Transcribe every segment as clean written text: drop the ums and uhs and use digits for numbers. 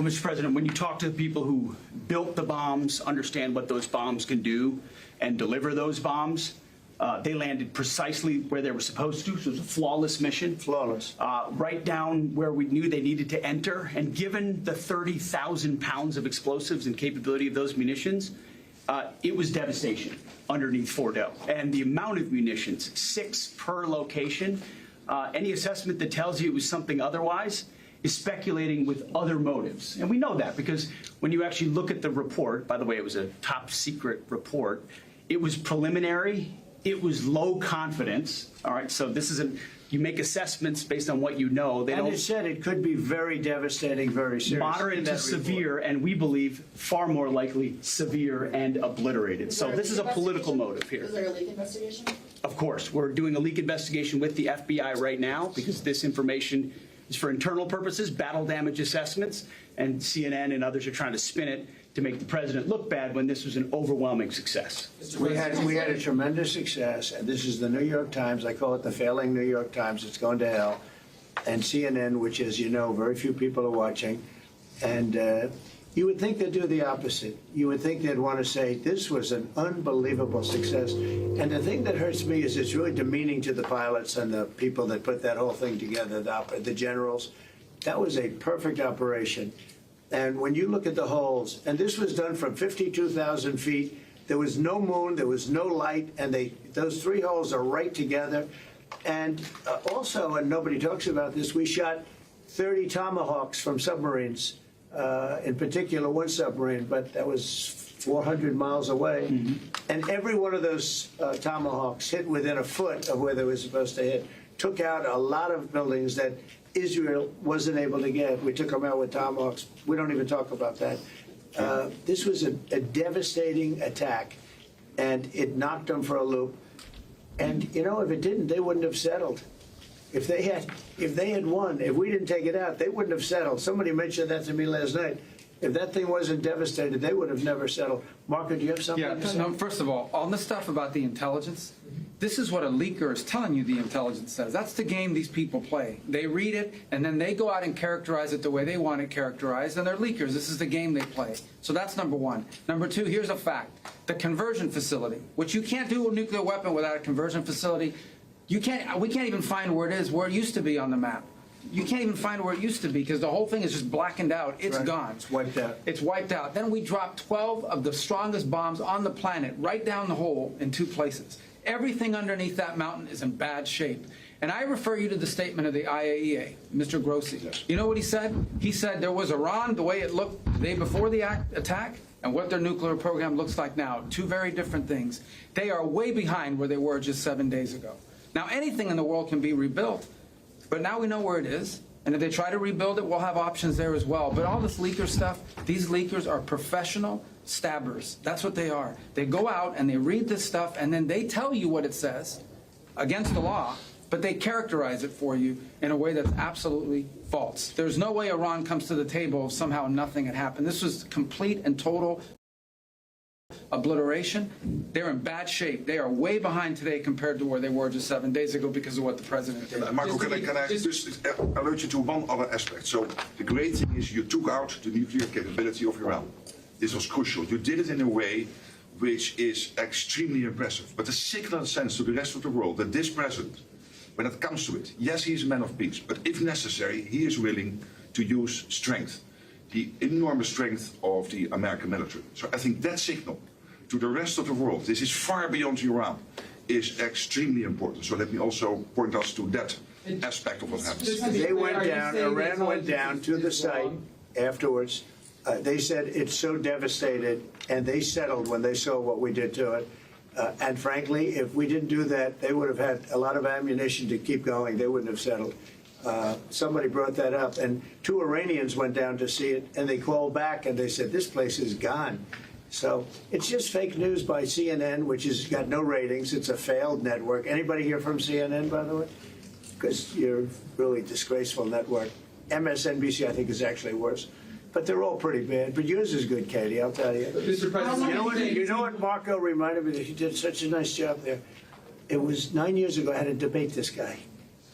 Mr. President, when you talk to the people who built the bombs, understand what those bombs can do, and deliver those bombs, they landed precisely where they were supposed to. So it was a flawless mission. Flawless. Right down where we knew they needed to enter. And given the 30,000 pounds of explosives and capability of those munitions, it was devastation underneath Fordo. And the amount of munitions, 6 per location, any assessment that tells you it was something otherwise is speculating with other motives. And we know that because when you actually look at the report, by the way, it was a top secret report, it was preliminary, it was low confidence, all right? So this isn't, you make assessments based on what you know. They And don't, it said it could be very devastating, very serious. moderate to severe, and we believe far more likely severe and obliterated. So this is a political motive here. Is there a leak investigation? Of course, we're doing a leak investigation with the FBI right now because this information is for internal purposes, battle damage assessments, and CNN and others are trying to spin it to make the president look bad when this was an overwhelming success. We had a tremendous success, and this is the New York Times. I call it the failing New York Times. It's going to hell. And CNN, which, as you know, very few people are watching. And you would think they'd do the opposite. You would think they'd want to say, this was an unbelievable success. And the thing that hurts me is it's really demeaning to the pilots and the people that put that whole thing together, the generals. That was a perfect operation. And when you look at the holes, and this was done from 52,000 feet, there was no moon, there was no light, and those 3 holes are right together. And also, and nobody talks about this, we shot 30 Tomahawks from submarines, in particular one submarine, but that was 400 miles away. Mm-hmm. And every one of those Tomahawks hit within a foot of where they were supposed to hit, took out a lot of buildings that Israel wasn't able to get. We took them out with Tomahawks. We don't even talk about that. This was a devastating attack, and it knocked them for a loop. And, you know, if it didn't, they wouldn't have settled. If they had won, if we didn't take it out, they wouldn't have settled. Somebody mentioned that to me last night. If that thing wasn't devastated, they would have never settled. Marco, do you have something to say? No, first of all this stuff about the intelligence, this is what a leaker is telling you the intelligence says. That's the game these people play. They read it, and then they go out and characterize it the way they want it characterized, and they're leakers. This is the game they play. So that's number one. Number two, here's a fact. The conversion facility, which you can't do a nuclear weapon without a conversion facility. We can't even find where it is, where it used to be on the map. You can't even find where it used to be because the whole thing is just blackened out. It's right. Gone. It's wiped out. It's wiped out. Then we dropped 12 of the strongest bombs on the planet right down the hole in 2 places. Everything underneath that mountain is in bad shape. And I refer you to the statement of the IAEA, Mr. Grossi. Yes. You know what he said? He said there was Iran, the way it looked the day before the attack, and what their nuclear program looks like now. 2 very different things. They are way behind where they were just 7 days ago. Now, anything in the world can be rebuilt, but now we know where it is. And if they try to rebuild it, we'll have options there as well. But all this leaker stuff, these leakers are professional stabbers. That's what they are. They go out and they read this stuff, and then they tell you what it says against the law, but they characterize it for you in a way that's absolutely false. There's no way Iran comes to the table if somehow nothing had happened. This was complete and total obliteration. They're in bad shape. They are way behind today compared to where they were just 7 days ago because of what the president did. Marco, can I just alert you to one other aspect? So the great thing is you took out the nuclear capability of Iran. This was crucial. You did it in a way which is extremely impressive. But the signal sends to the rest of the world that this president, when it comes to it, yes, he's a man of peace, but if necessary, he is willing to use strength, the enormous strength of the American military. So I think that signal to the rest of the world, this is far beyond Iran, is extremely important. So let me also point us to that aspect of what happens. They went down, Iran went down to the site afterwards. They said it's so devastated, and they settled when they saw what we did to it. And frankly, if we didn't do that, they would have had a lot of ammunition to keep going. They wouldn't have settled. Somebody brought that up, and 2 Iranians went down to see it, and they called back, and they said, this place is gone. So it's just fake news by CNN, which has got no ratings. It's a failed network. Anybody here from CNN, by the way? Because you're a really disgraceful network. MSNBC, I think, is actually worse. But they're all pretty bad. But yours is good, Katie, I'll tell you. Mr. President, You know what Marco reminded me that he did such a nice job there? It was 9 years ago I had to debate this guy.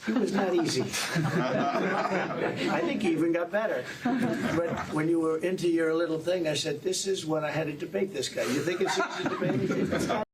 He was not easy. I think he even got better. But when you were into your little thing, I said, this is when I had to debate this guy. You think it's easy to debate? It's not